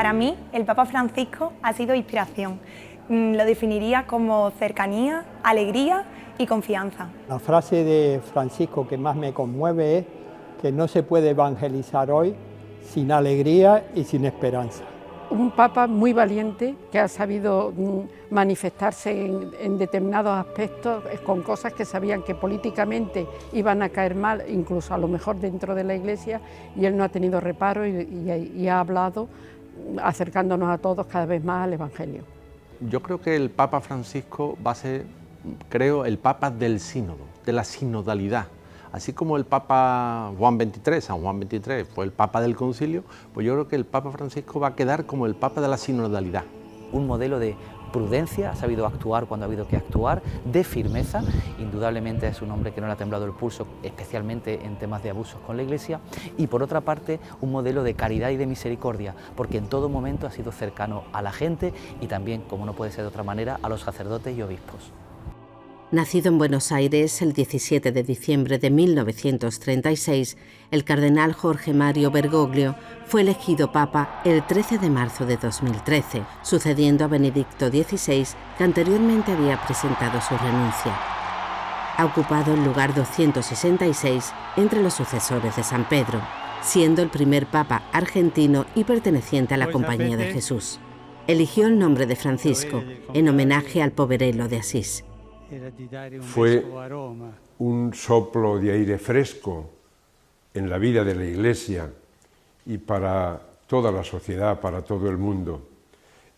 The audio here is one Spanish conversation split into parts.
Para mí, el Papa Francisco ha sido inspiración. Lo definiría como cercanía, alegría y confianza. La frase de Francisco que más me conmueve es que no se puede evangelizar hoy sin alegría y sin esperanza. Un papa muy valiente que ha sabido manifestarse en determinados aspectos con cosas que sabían que políticamente iban a caer mal, incluso a lo mejor dentro de la Iglesia, y él no ha tenido reparo y ha hablado acercándonos a todos cada vez más al Evangelio. Yo creo que el Papa Francisco va a ser, creo, el Papa del sínodo, de la sinodalidad. Así como el Papa Juan XXIII, San Juan XXIII, fue el Papa del Concilio, pues yo creo que el Papa Francisco va a quedar como el Papa de la sinodalidad. Un modelo de prudencia, ha sabido actuar cuando ha habido que actuar, de firmeza, indudablemente es un hombre que no le ha temblado el pulso, especialmente en temas de abusos con la Iglesia, y por otra parte un modelo de caridad y de misericordia, porque en todo momento ha sido cercano a la gente y también, como no puede ser de otra manera, a los sacerdotes y obispos. Nacido en Buenos Aires el 17 de diciembre de 1936, el cardenal Jorge Mario Bergoglio fue elegido papa el 13 de marzo de 2013, sucediendo a Benedicto XVI, que anteriormente había presentado su renuncia. Ha ocupado el lugar 266 entre los sucesores de San Pedro, siendo el primer papa argentino y perteneciente a la Compañía de Jesús. Eligió el nombre de Francisco en homenaje al poverello de Asís. Fue un soplo de aire fresco en la vida de la Iglesia y para toda la sociedad, para todo el mundo.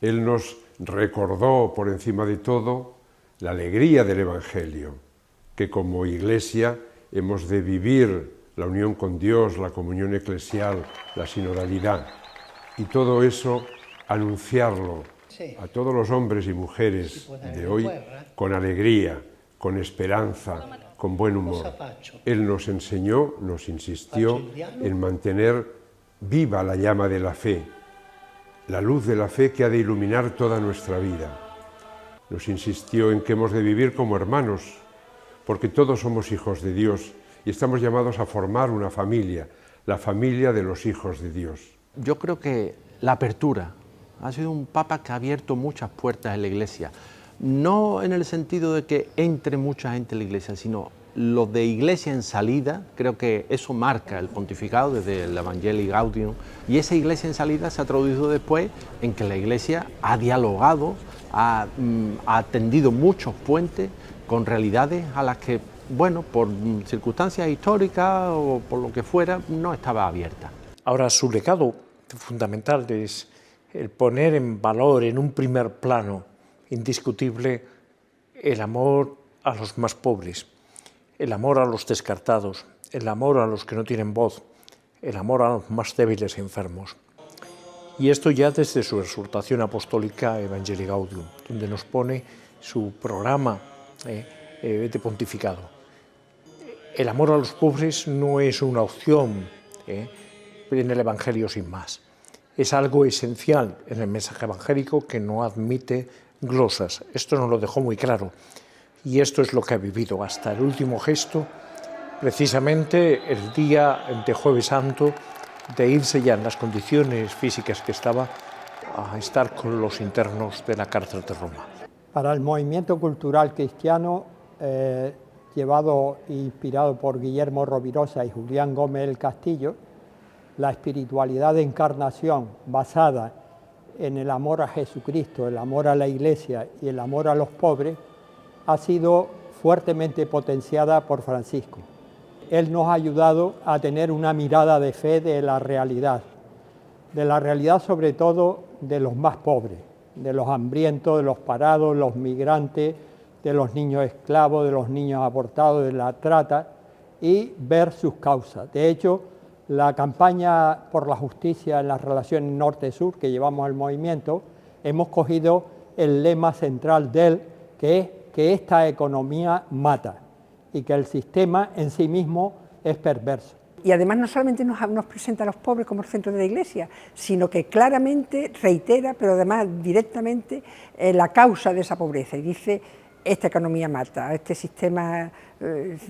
Él nos recordó por encima de todo la alegría del Evangelio, que como Iglesia hemos de vivir la unión con Dios, la comunión eclesial, la sinodalidad, y todo eso anunciarlo a todos los hombres y mujeres de hoy con alegría, con esperanza, con buen humor. Él nos enseñó, nos insistió en mantener viva la llama de la fe, la luz de la fe que ha de iluminar toda nuestra vida. Nos insistió en que hemos de vivir como hermanos, porque todos somos hijos de Dios y estamos llamados a formar una familia, la familia de los hijos de Dios. Yo creo que la apertura ha sido un papa que ha abierto muchas puertas en la Iglesia, no en el sentido de que entre mucha gente en la Iglesia, sino los de Iglesia en salida. Creo que eso marca el pontificado desde el Evangelii Gaudium, y esa Iglesia en salida se ha traducido después en que la Iglesia ha dialogado, ha tendido muchos puentes con realidades a las que, bueno, por circunstancias históricas o por lo que fuera, no estaba abierta. Ahora, su legado fundamental es el poner en valor, en un primer plano indiscutible, el amor a los más pobres, el amor a los descartados, el amor a los que no tienen voz, el amor a los más débiles e enfermos. Y esto ya desde su exhortación apostólica Evangelii Gaudium, donde nos pone su programa de pontificado. El amor a los pobres no es una opción en el Evangelio sin más. Es algo esencial en el mensaje evangélico que no admite glosas. Esto nos lo dejó muy claro. Y esto es lo que ha vivido hasta el último gesto, precisamente el día de Jueves Santo, de irse ya en las condiciones físicas que estaba a estar con los internos de la cárcel de Roma. Para el movimiento cultural cristiano, llevado e inspirado por Guillermo Rovirosa y Julián Gómez del Castillo, la espiritualidad de encarnación basada en el amor a Jesucristo, el amor a la Iglesia y el amor a los pobres, ha sido fuertemente potenciada por Francisco. Él nos ha ayudado a tener una mirada de fe de la realidad sobre todo de los más pobres, de los hambrientos, de los parados, los migrantes, de los niños esclavos, de los niños abortados, de la trata, y ver sus causas. De hecho, la campaña por la justicia en las relaciones norte-sur que llevamos al movimiento, hemos cogido el lema central de él, que es que esta economía mata y que el sistema en sí mismo es perverso. Y además no solamente nos presenta a los pobres como el centro de la Iglesia, sino que claramente reitera, pero además directamente, la causa de esa pobreza. Y dice, esta economía mata, este sistema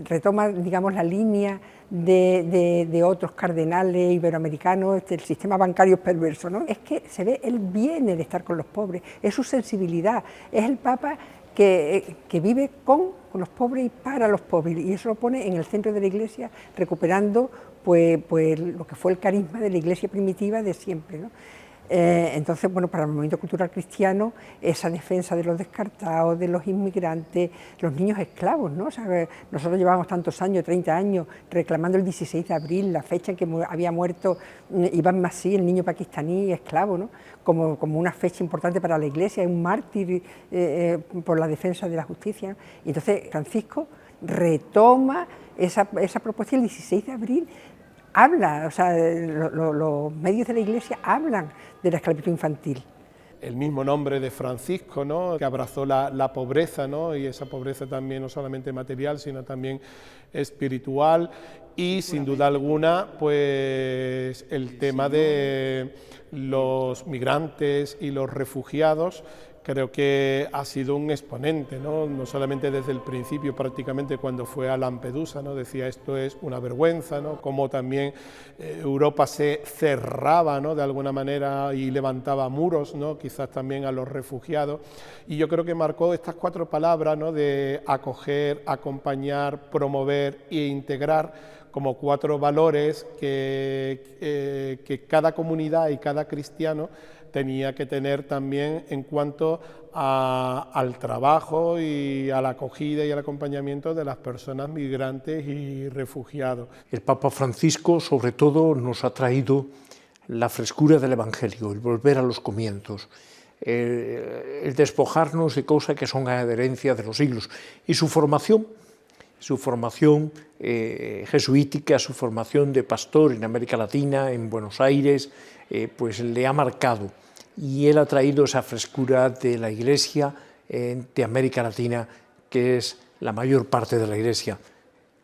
retoma, digamos, la línea de otros cardenales iberoamericanos, el sistema bancario perverso, ¿no? Es que se ve el bien el estar con los pobres, es su sensibilidad, es el Papa que vive con los pobres y para los pobres, y eso lo pone en el centro de la Iglesia, recuperando pues lo que fue el carisma de la Iglesia primitiva de siempre, ¿no? Entonces, bueno, para el movimiento cultural cristiano, esa defensa de los descartados, de los inmigrantes, los niños esclavos, ¿no? O sea, nosotros llevamos tantos años, 30 años, reclamando el 16 de abril, la fecha en que había muerto Iván Masí, el niño pakistaní esclavo, ¿no? Como una fecha importante para la Iglesia, un mártir por la defensa de la justicia, ¿no? Y entonces Francisco retoma esa propuesta el 16 de abril, habla, o sea, los medios de la Iglesia hablan de la esclavitud infantil. El mismo nombre de Francisco, ¿no?, que abrazó la pobreza, ¿no?, y esa pobreza también no solamente material, sino también espiritual, y sin duda alguna, pues el tema de los migrantes y los refugiados, creo que ha sido un exponente, no solamente desde el principio, prácticamente cuando fue a Lampedusa, ¿no? Decía, esto es una vergüenza, ¿no? Como también Europa se cerraba, ¿no?, de alguna manera, y levantaba muros, ¿no?, quizás también a los refugiados, y yo creo que marcó estas 4 palabras, ¿no?, de acoger, acompañar, promover e integrar, como 4 valores que cada comunidad y cada cristiano tenía que tener también en cuanto al trabajo y a la acogida y al acompañamiento de las personas migrantes y refugiados. El Papa Francisco, sobre todo, nos ha traído la frescura del Evangelio, el volver a los comienzos, el despojarnos de cosas que son herencia de los siglos, y su formación jesuítica, su formación de pastor en América Latina, en Buenos Aires, pues le ha marcado, y él ha traído esa frescura de la Iglesia de América Latina, que es la mayor parte de la Iglesia,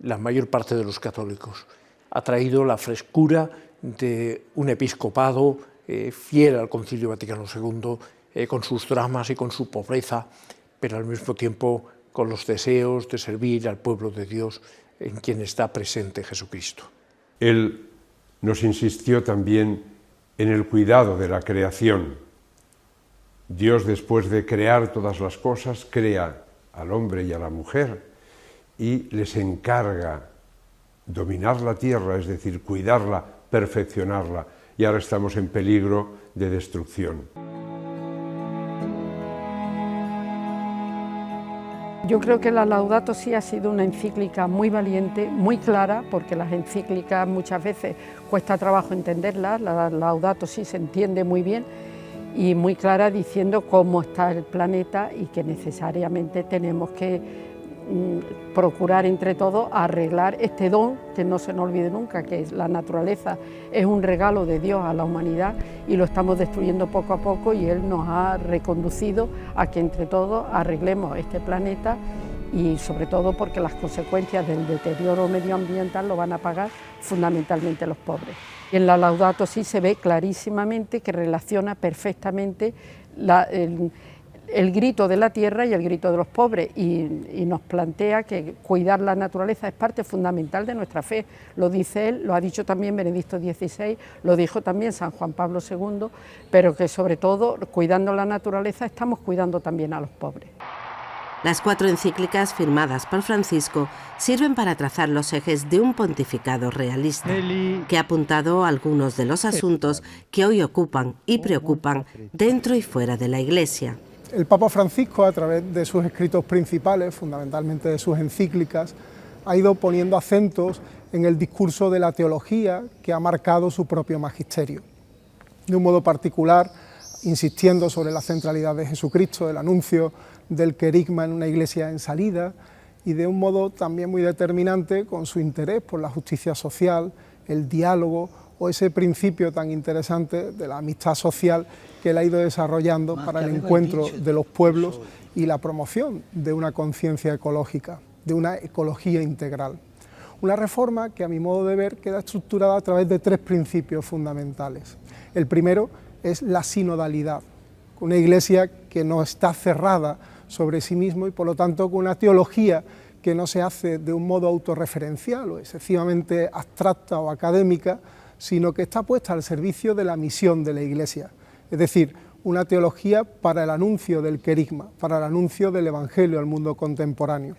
la mayor parte de los católicos. Ha traído la frescura de un episcopado fiel al Concilio Vaticano II, con sus dramas y con su pobreza, pero al mismo tiempo con los deseos de servir al pueblo de Dios en quien está presente Jesucristo. Él nos insistió también en el cuidado de la creación. Dios, después de crear todas las cosas, crea al hombre y a la mujer y les encarga dominar la tierra, es decir, cuidarla, perfeccionarla, y ahora estamos en peligro de destrucción. Yo creo que la Laudato Si ha sido una encíclica muy valiente, muy clara, porque las encíclicas muchas veces cuesta trabajo entenderlas. La Laudato Si se entiende muy bien y muy clara, diciendo cómo está el planeta y que necesariamente tenemos que procurar entre todos arreglar este don, que no se nos olvide nunca, que es la naturaleza, es un regalo de Dios a la humanidad y lo estamos destruyendo poco a poco, y Él nos ha reconducido a que entre todos arreglemos este planeta, y sobre todo porque las consecuencias del deterioro medioambiental lo van a pagar fundamentalmente los pobres. Y en la Laudato Si se ve clarísimamente que relaciona perfectamente el grito de la tierra y el grito de los pobres, y nos plantea que cuidar la naturaleza es parte fundamental de nuestra fe. Lo dice él, lo ha dicho también Benedicto XVI, lo dijo también San Juan Pablo II, pero que sobre todo, cuidando la naturaleza, estamos cuidando también a los pobres. Las 4 encíclicas firmadas por Francisco sirven para trazar los ejes de un pontificado realista, que ha apuntado algunos de los asuntos que hoy ocupan y preocupan dentro y fuera de la Iglesia. El Papa Francisco, a través de sus escritos principales, fundamentalmente de sus encíclicas, ha ido poniendo acentos en el discurso de la teología que ha marcado su propio magisterio. De un modo particular, insistiendo sobre la centralidad de Jesucristo, el anuncio del querigma en una iglesia en salida, y de un modo también muy determinante con su interés por la justicia social, el diálogo o ese principio tan interesante de la amistad social que él ha ido desarrollando para el encuentro de los pueblos y la promoción de una conciencia ecológica, de una ecología integral. Una reforma que, a mi modo de ver, queda estructurada a través de 3 principios fundamentales. El primero es la sinodalidad, una iglesia que no está cerrada sobre sí mismo y por lo tanto con una teología que no se hace de un modo autorreferencial o excesivamente abstracta o académica, sino que está puesta al servicio de la misión de la Iglesia, es decir, una teología para el anuncio del querigma, para el anuncio del Evangelio al mundo contemporáneo.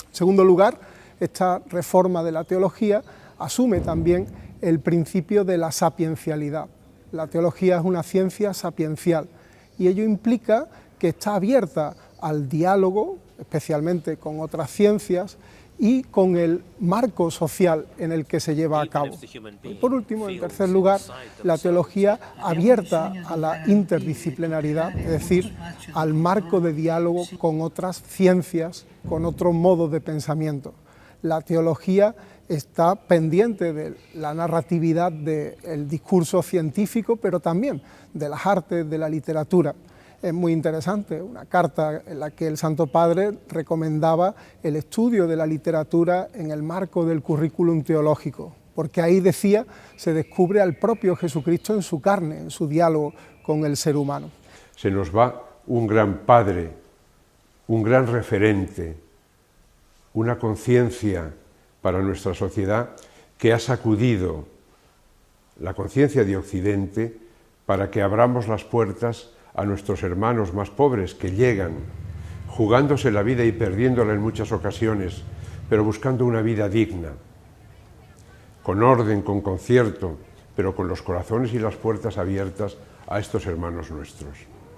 En segundo lugar, esta reforma de la teología asume también el principio de la sapiencialidad. La teología es una ciencia sapiencial y ello implica que está abierta al diálogo, especialmente con otras ciencias, y con el marco social en el que se lleva a cabo. Y por último, en tercer lugar, la teología abierta a la interdisciplinaridad, es decir, al marco de diálogo con otras ciencias, con otros modos de pensamiento. La teología está pendiente de la narratividad del discurso científico, pero también de las artes, de la literatura. Es muy interesante, una carta en la que el Santo Padre recomendaba el estudio de la literatura en el marco del currículum teológico, porque ahí, decía, se descubre al propio Jesucristo en su carne, en su diálogo con el ser humano. Se nos va un gran padre, un gran referente, una conciencia para nuestra sociedad que ha sacudido la conciencia de Occidente para que abramos las puertas a nuestros hermanos más pobres que llegan, jugándose la vida y perdiéndola en muchas ocasiones, pero buscando una vida digna, con orden, con concierto, pero con los corazones y las puertas abiertas a estos hermanos nuestros.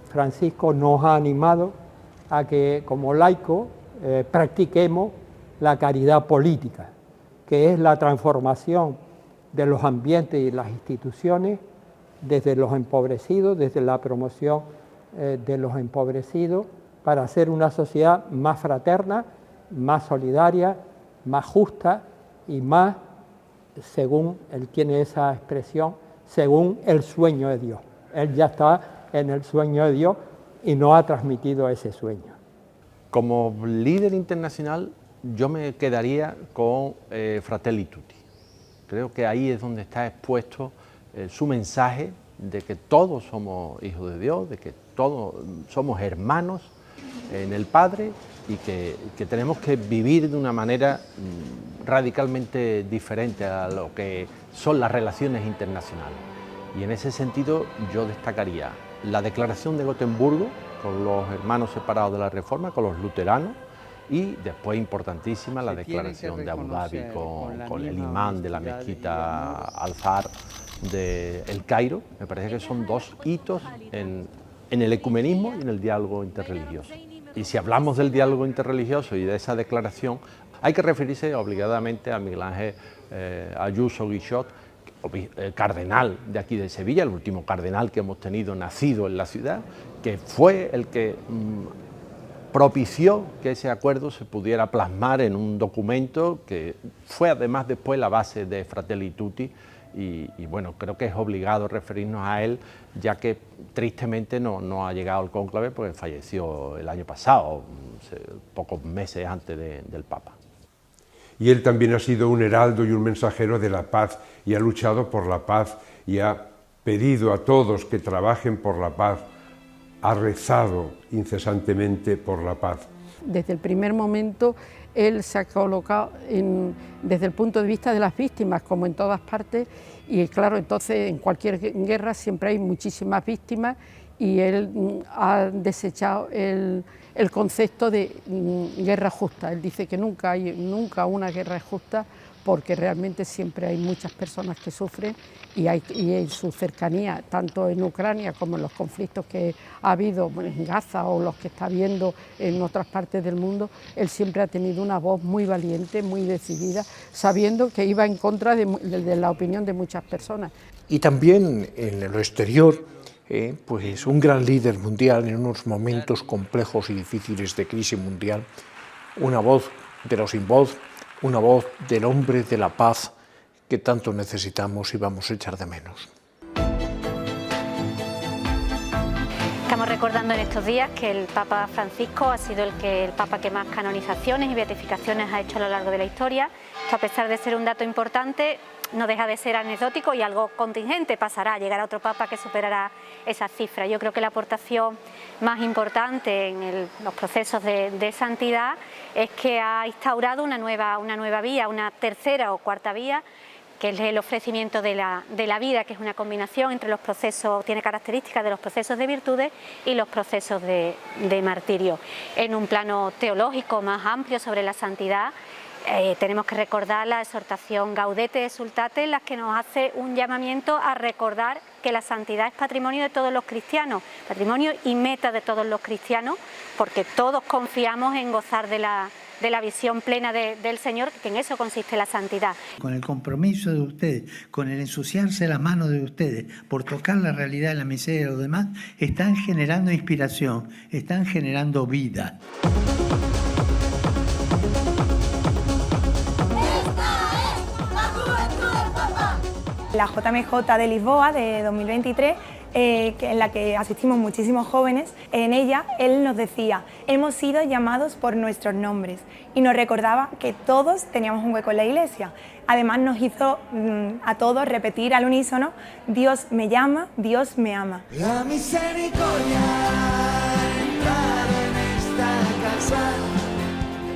Francisco nos ha animado a que como laicos practiquemos la caridad política, que es la transformación de los ambientes y las instituciones desde los empobrecidos, desde la promoción de los empobrecidos, para hacer una sociedad más fraterna, más solidaria, más justa y más, según él tiene esa expresión, según el sueño de Dios. Él ya está en el sueño de Dios y nos ha transmitido ese sueño. Como líder internacional, yo me quedaría con Fratelli Tutti. Creo que ahí es donde está expuesto su mensaje de que todos somos hijos de Dios, de que todos somos hermanos en el Padre y que tenemos que vivir de una manera radicalmente diferente a lo que son las relaciones internacionales. Y en ese sentido yo destacaría la Declaración de Gotemburgo con los hermanos separados de la Reforma, con los luteranos, y después importantísima la Declaración de Abu Dhabi con el imán de la mezquita Al-Azhar de El Cairo. Me parece que son dos hitos en el ecumenismo y en el diálogo interreligioso. Y si hablamos del diálogo interreligioso y de esa declaración, hay que referirse obligadamente a Miguel Ángel Ayuso Guixot, cardenal de aquí de Sevilla, el último cardenal que hemos tenido nacido en la ciudad, que fue el que propició que ese acuerdo se pudiera plasmar en un documento que fue además después la base de Fratelli Tutti. Y bueno, creo que es obligado referirnos a él, ya que tristemente no ha llegado al cónclave porque falleció el año pasado, pocos meses antes del Papa. Y él también ha sido un heraldo y un mensajero de la paz y ha luchado por la paz y ha pedido a todos que trabajen por la paz, ha rezado incesantemente por la paz. Desde el primer momento él se ha colocado desde el punto de vista de las víctimas, como en todas partes, y claro, entonces en cualquier guerra siempre hay muchísimas víctimas y él ha desechado el concepto de guerra justa. Él dice que nunca una guerra es justa porque realmente siempre hay muchas personas que sufren y en su cercanía, tanto en Ucrania como en los conflictos que ha habido en Gaza o los que está habiendo en otras partes del mundo, él siempre ha tenido una voz muy valiente, muy decidida, sabiendo que iba en contra de la opinión de muchas personas. Y también en lo exterior, pues un gran líder mundial en unos momentos complejos y difíciles de crisis mundial, una voz de los sin voz, una voz del hombre de la paz que tanto necesitamos y vamos a echar de menos. Estamos recordando en estos días que el Papa Francisco ha sido el Papa que más canonizaciones y beatificaciones ha hecho a lo largo de la historia. Esto, a pesar de ser un dato importante, no deja de ser anecdótico y algo contingente, pasará, llegará otro papa que superará esa cifra. Yo creo que la aportación más importante en los procesos de santidad es que ha instaurado una nueva vía, una tercera o cuarta vía, que es el ofrecimiento de la vida, que es una combinación entre los procesos, tiene características de los procesos de virtudes y los procesos de martirio. En un plano teológico más amplio sobre la santidad, tenemos que recordar la exhortación Gaudete et Exsultate, en la que nos hace un llamamiento a recordar que la santidad es patrimonio de todos los cristianos, patrimonio y meta de todos los cristianos, porque todos confiamos en gozar de la visión plena del Señor, que en eso consiste la santidad. Con el compromiso de ustedes, con el ensuciarse las manos de ustedes por tocar la realidad de la miseria de los demás, están generando inspiración, están generando vida. La JMJ de Lisboa de 2023, en la que asistimos muchísimos jóvenes, en ella él nos decía: hemos sido llamados por nuestros nombres, y nos recordaba que todos teníamos un hueco en la iglesia. Además nos hizo a todos repetir al unísono: Dios me llama, Dios me ama. La misericordia entrar en esta casa.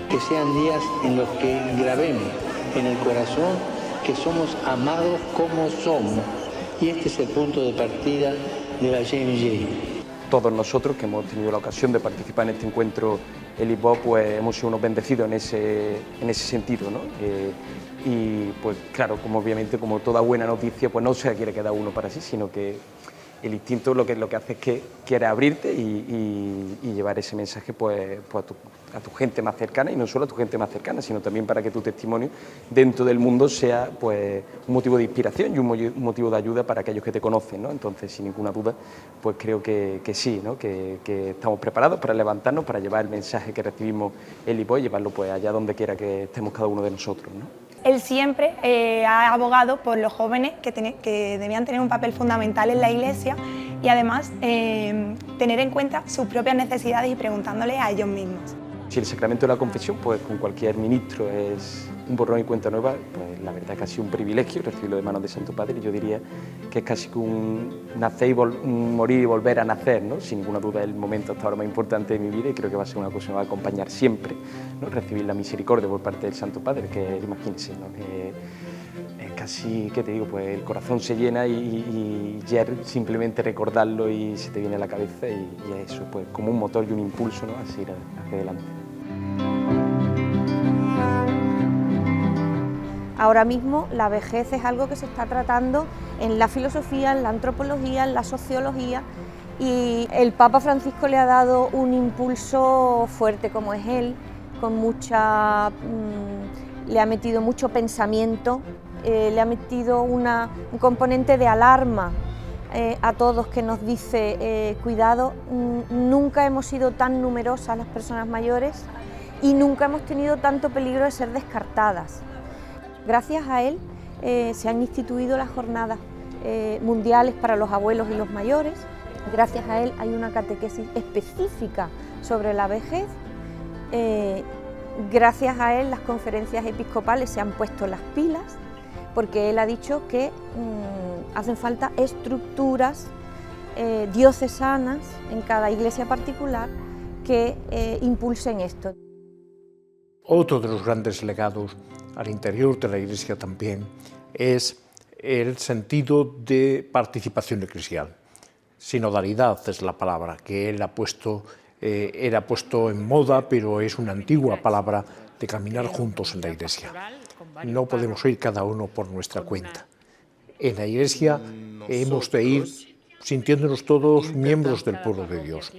Que sean días en los que grabemos en el corazón que somos amados como somos. Y este es el punto de partida de la JMJ. Todos nosotros que hemos tenido la ocasión de participar en este encuentro en Lisboa, pues hemos sido unos bendecidos en ese sentido, ¿no? Y pues claro, como obviamente como toda buena noticia, pues no se quiere quedar uno para sí, sino que el instinto lo que hace es que quiere abrirte y llevar ese mensaje pues a tu gente más cercana, y no solo a tu gente más cercana, sino también para que tu testimonio dentro del mundo sea pues un motivo de inspiración y un motivo de ayuda para aquellos que te conocen, ¿no? Entonces, sin ninguna duda, pues creo que sí, ¿no? Que estamos preparados para levantarnos, para llevar el mensaje que recibimos en Lisboa y llevarlo pues allá donde quiera que estemos cada uno de nosotros, ¿no? Él siempre ha abogado por los jóvenes que debían tener un papel fundamental en la iglesia, y además tener en cuenta sus propias necesidades y preguntándoles a ellos mismos. Si el sacramento de la confesión, pues con cualquier ministro es un borrón y cuenta nueva, pues la verdad es que ha sido un privilegio recibirlo de manos de Santo Padre, y yo diría que es casi un nacer y un morir y volver a nacer, ¿no? Sin ninguna duda es el momento hasta ahora más importante de mi vida, y creo que va a ser una cosa que me va a acompañar siempre, ¿no? Recibir la misericordia por parte del Santo Padre, que imagínense, ¿no? Es casi, ¿qué te digo? Pues el corazón se llena y ya simplemente recordarlo y se te viene a la cabeza, y eso, pues como un motor y un impulso, ¿no? A seguir hacia adelante. Ahora mismo la vejez es algo que se está tratando en la filosofía, en la antropología, en la sociología, y el Papa Francisco le ha dado un impulso fuerte, como es él, con le ha metido mucho pensamiento, le ha metido un componente de alarma a todos, que nos dice cuidado, nunca hemos sido tan numerosas las personas mayores y nunca hemos tenido tanto peligro de ser descartadas. Gracias a él se han instituido las jornadas mundiales para los abuelos y los mayores. Gracias a él hay una catequesis específica sobre la vejez. Gracias a él las conferencias episcopales se han puesto las pilas, porque él ha dicho que hacen falta estructuras diocesanas en cada iglesia particular que impulsen esto. Otro de los grandes legados al interior de la Iglesia también es el sentido de participación eclesial. Sinodalidad es la palabra que él ha puesto, era puesto en moda, pero es una antigua palabra de caminar juntos en la Iglesia. No podemos ir cada uno por nuestra cuenta. En la Iglesia hemos de ir sintiéndonos todos miembros del pueblo de Dios.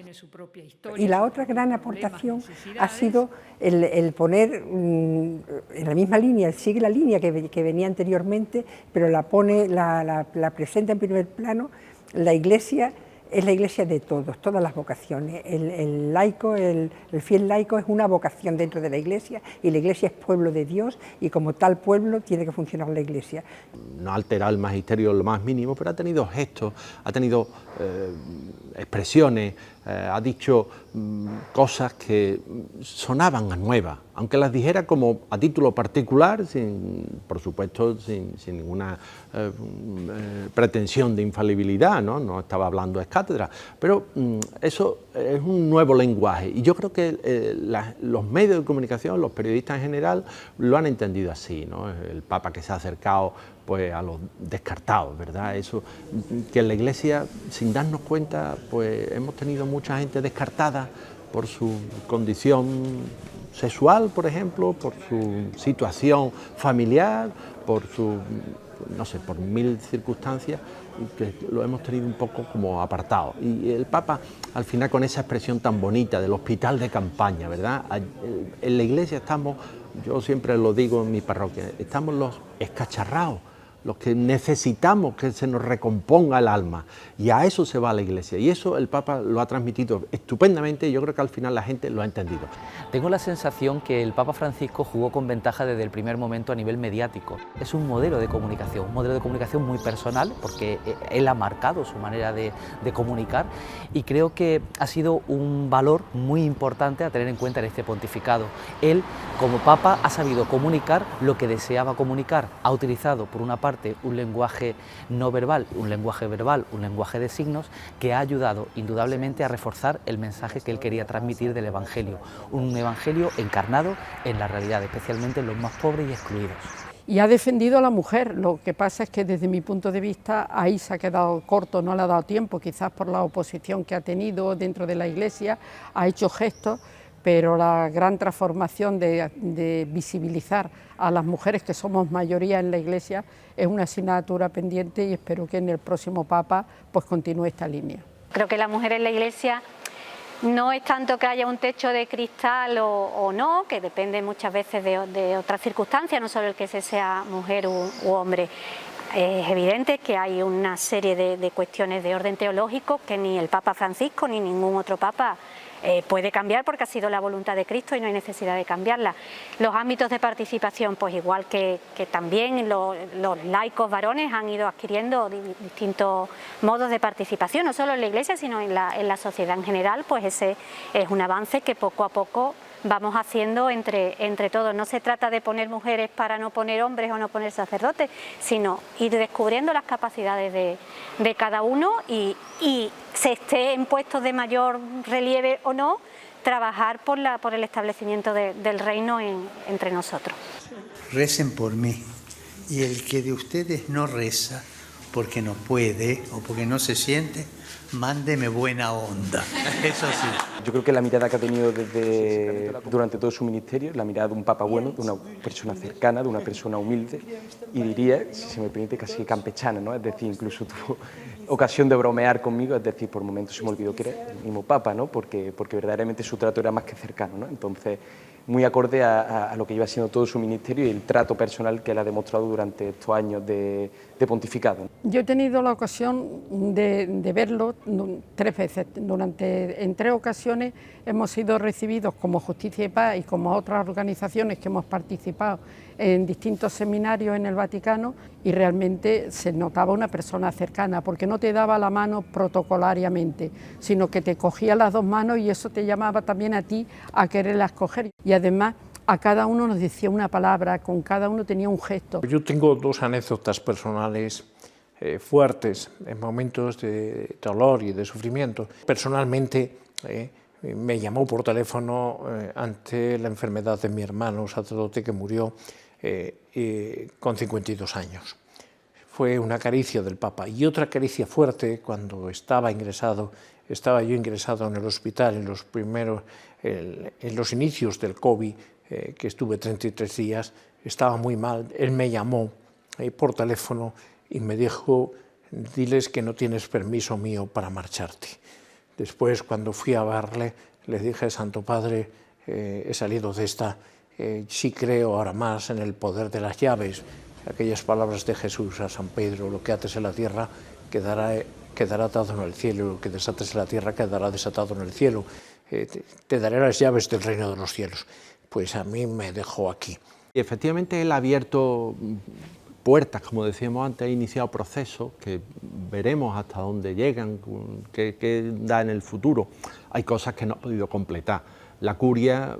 Y la otra gran aportación ha sido el poner en la misma línea, sigue la línea que venía anteriormente, pero la presenta en primer plano. La Iglesia es la Iglesia de todos, todas las vocaciones. El laico, el fiel laico es una vocación dentro de la Iglesia, y la Iglesia es pueblo de Dios, y como tal pueblo tiene que funcionar la Iglesia. No ha alterado el magisterio lo más mínimo, pero ha tenido gestos, ha tenido expresiones, ha dicho cosas que sonaban a nuevas, aunque las dijera como a título particular, por supuesto sin ninguna pretensión de infalibilidad, no estaba hablando ex cátedra, pero eso es un nuevo lenguaje y yo creo que los medios de comunicación, los periodistas en general, lo han entendido así, ¿no? El Papa que se ha acercado pues a los descartados, ¿verdad? Eso, que en la Iglesia, sin darnos cuenta, pues hemos tenido mucha gente descartada por su condición sexual, por ejemplo, por su situación familiar, por su, no sé, por mil circunstancias, que lo hemos tenido un poco como apartado. Y el Papa, al final, con esa expresión tan bonita del hospital de campaña, ¿verdad? En la Iglesia estamos, yo siempre lo digo en mi parroquia, estamos los escacharrados, los que necesitamos que se nos recomponga el alma, y a eso se va la Iglesia, y eso el Papa lo ha transmitido estupendamente y yo creo que al final la gente lo ha entendido. Tengo la sensación que el Papa Francisco jugó con ventaja desde el primer momento a nivel mediático. Es un modelo de comunicación muy personal, porque él ha marcado su manera de comunicar, y creo que ha sido un valor muy importante a tener en cuenta en este pontificado. Él, como Papa, ha sabido comunicar lo que deseaba comunicar, ha utilizado por una parte un lenguaje no verbal, un lenguaje verbal, un lenguaje de signos, que ha ayudado indudablemente a reforzar el mensaje que él quería transmitir del Evangelio, un Evangelio encarnado en la realidad, especialmente en los más pobres y excluidos. Y ha defendido a la mujer, lo que pasa es que desde mi punto de vista ahí se ha quedado corto, no le ha dado tiempo, quizás por la oposición que ha tenido dentro de la Iglesia, ha hecho gestos, pero la gran transformación de visibilizar a las mujeres, que somos mayoría en la Iglesia, es una asignatura pendiente y espero que en el próximo Papa pues continúe esta línea. Creo que la mujer en la Iglesia no es tanto que haya un techo de cristal o no, que depende muchas veces de otras circunstancias, no solo el que se sea mujer u hombre. Es evidente que hay una serie de cuestiones de orden teológico que ni el Papa Francisco ni ningún otro Papa puede cambiar, porque ha sido la voluntad de Cristo y no hay necesidad de cambiarla. Los ámbitos de participación, pues igual que también los laicos varones han ido adquiriendo distintos modos de participación, no solo en la Iglesia sino en la sociedad en general, pues ese es un avance que poco a poco vamos haciendo entre todos. No se trata de poner mujeres para no poner hombres o no poner sacerdotes, sino ir descubriendo las capacidades de cada uno y se esté en puestos de mayor relieve o no, trabajar por el establecimiento del reino entre nosotros. Recen por mí, y el que de ustedes no reza porque no puede o porque no se siente, mándeme buena onda, eso sí. Yo creo que la mirada que ha tenido durante todo su ministerio es la mirada de un Papa bueno, de una persona cercana, de una persona humilde, y diría, si se me permite, casi campechana, ¿no? Es decir, incluso tuvo ocasión de bromear conmigo, es decir, por momentos se me olvidó que era el mismo Papa, ¿no? Porque verdaderamente su trato era más que cercano, ¿no? Entonces, muy acorde a lo que iba siendo todo su ministerio y el trato personal que él ha demostrado durante estos años de pontificado. Yo he tenido la ocasión de verlo 3 veces. En 3 ocasiones hemos sido recibidos como Justicia y Paz y como otras organizaciones que hemos participado en distintos seminarios en el Vaticano, y realmente se notaba una persona cercana, porque no te daba la mano protocolariamente, sino que te cogía las 2 manos y eso te llamaba también a ti a quererlas coger. Y además a cada uno nos decía una palabra, con cada uno tenía un gesto. Yo tengo 2 anécdotas personales fuertes en momentos de dolor y de sufrimiento. Personalmente me llamó por teléfono ante la enfermedad de mi hermano sacerdote que murió con 52 años. Fue una caricia del Papa, y otra caricia fuerte cuando estaba yo ingresado en el hospital en los inicios del COVID, que estuve 33 días, estaba muy mal. Él me llamó por teléfono y me dijo: diles que no tienes permiso mío para marcharte. Después, cuando fui a verle, le dije: Santo Padre, he salido de esta, sí creo ahora más en el poder de las llaves, aquellas palabras de Jesús a San Pedro: lo que ates en la tierra quedará atado en el cielo, lo que desates en la tierra quedará desatado en el cielo, te daré las llaves del reino de los cielos. Pues a mí me dejó aquí. Y efectivamente él ha abierto puertas, como decíamos antes, ha iniciado procesos que veremos hasta dónde llegan, qué da en el futuro. Hay cosas que no ha podido completar. La curia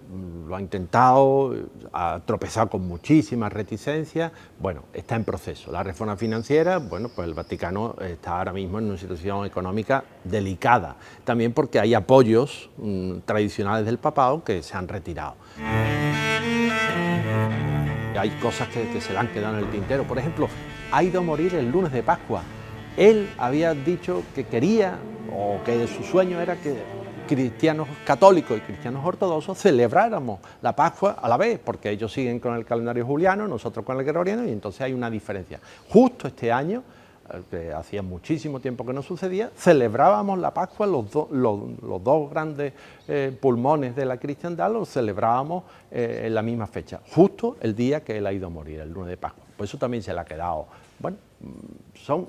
lo ha intentado, ha tropezado con muchísimas reticencias, bueno, está en proceso. La reforma financiera, bueno, pues el Vaticano está ahora mismo en una situación económica delicada, también porque hay apoyos tradicionales del papado que se han retirado. Hay cosas que se le han quedado en el tintero. Por ejemplo, ha ido a morir el lunes de Pascua. Él había dicho que quería, o que su sueño era que cristianos católicos y cristianos ortodoxos celebráramos la Pascua a la vez, porque ellos siguen con el calendario juliano, nosotros con el gregoriano, y entonces hay una diferencia. Justo este año, que hacía muchísimo tiempo que no sucedía, celebrábamos la Pascua, los dos grandes pulmones de la cristiandad los celebrábamos en la misma fecha, justo el día que él ha ido a morir, el lunes de Pascua. Por eso también se le ha quedado. Bueno, son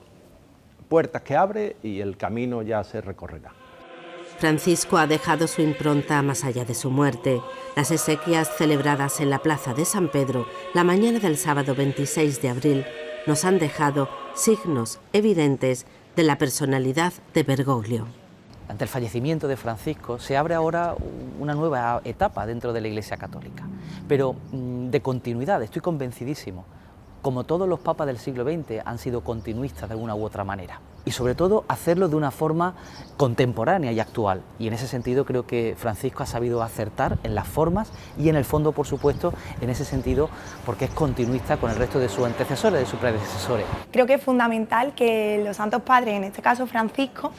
puertas que abre y el camino ya se recorrerá. Francisco ha dejado su impronta más allá de su muerte. Las exequias celebradas en la plaza de San Pedro la mañana del sábado 26 de abril nos han dejado signos evidentes de la personalidad de Bergoglio. Ante el fallecimiento de Francisco se abre ahora una nueva etapa dentro de la Iglesia Católica, pero de continuidad, estoy convencidísimo. Como todos los papas del siglo XX han sido continuistas de una u otra manera. Y sobre todo hacerlo de una forma contemporánea y actual. Y en ese sentido creo que Francisco ha sabido acertar en las formas y en el fondo, por supuesto, en ese sentido, porque es continuista con el resto de sus antecesores, de sus predecesores. Creo que es fundamental que los santos padres, en este caso Francisco,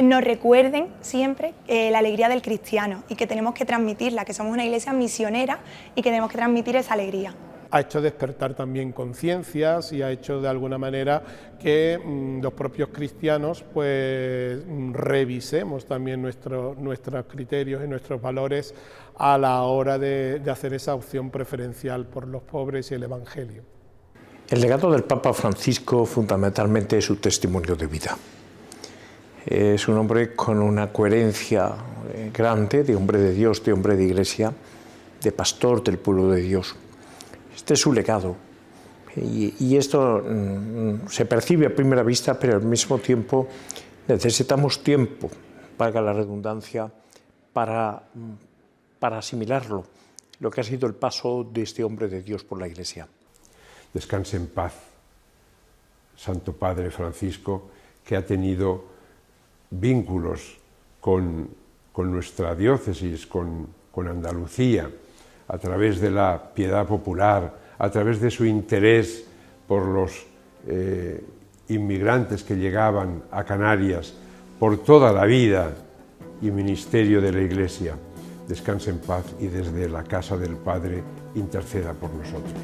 nos recuerden siempre la alegría del cristiano y que tenemos que transmitirla, que somos una iglesia misionera y que tenemos que transmitir esa alegría. Ha hecho despertar también conciencias y ha hecho de alguna manera que los propios cristianos pues revisemos también nuestros criterios y nuestros valores a la hora de hacer esa opción preferencial por los pobres y el Evangelio. El legado del Papa Francisco fundamentalmente es su testimonio de vida. Es un hombre con una coherencia grande, de hombre de Dios, de hombre de Iglesia, de pastor del pueblo de Dios. Este es su legado y esto se percibe a primera vista, pero al mismo tiempo necesitamos tiempo, valga la redundancia, para asimilarlo, lo que ha sido el paso de este hombre de Dios por la Iglesia. Descanse en paz, Santo Padre Francisco, que ha tenido vínculos con nuestra diócesis, con Andalucía, a través de la piedad popular, a través de su interés por los inmigrantes que llegaban a Canarias, por toda la vida y ministerio de la Iglesia. Descanse en paz y desde la casa del Padre interceda por nosotros.